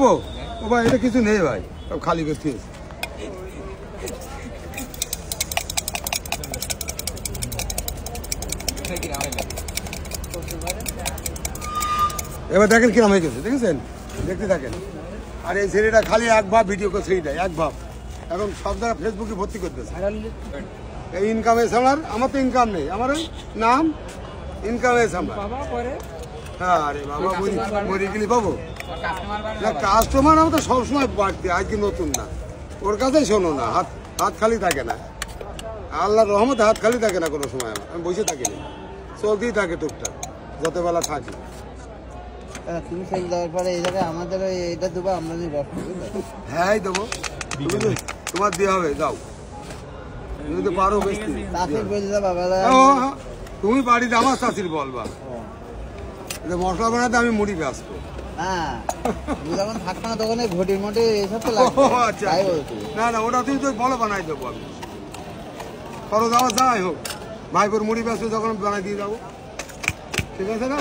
ও ভাই এটা কিছু নেই ভাই, সব খালি করতে। এবার দেখেন কিরম হয়ে গেছে, দেখেছেন? দেখতে থাকেন। আর এই ছেলেটা খালি এক ভাব ভিডিও করে ছেড়ে দেয়, এক ভাব। এখন সব জায়গায় ফেসবুকে ভর্তি করতেছে। এই ইনকামে সামলার, আমার তো ইনকাম নেই, আমার ওই নাম ইনকামে সামলার। হ্যাঁ আরে বাবা মরে গেলি পাবো না, কাস্টমার আমার তো সবসময় বাড়তে, আজকে নতুন না। ওর কাছেই শোনো না, হাত খালি থাকে না, আল্লাহর রহমতে হাত খালি থাকে না কোনো সময়। আমি বসে থাকি না, চলতেই থাকে টুকটাক যতবেলা থাকি। তুমি সেল দেওয়ার পরে এই জায়গায় আমাদের এটা দেবো, আমরা হ্যাঁ দেবো, তোমার দিয়ে হবে, যাও তুমি তো পারো বেশি। তুমি বাড়িতে আমার চাষির বলবা মশলা বানাতে, আমি মুড়ি ব্যস্ত। হ্যাঁ যখন থাকতো না তখন ঘটির মোটে এসব তো আচ্ছা না না, ওটা তুমি তো বলো বানাই দেবো আমি, খরচ আমার যাই হোক, ভাইপোর মুড়ি ব্যস্ত যখন বানাই দিয়ে যাবো, ঠিক আছে না?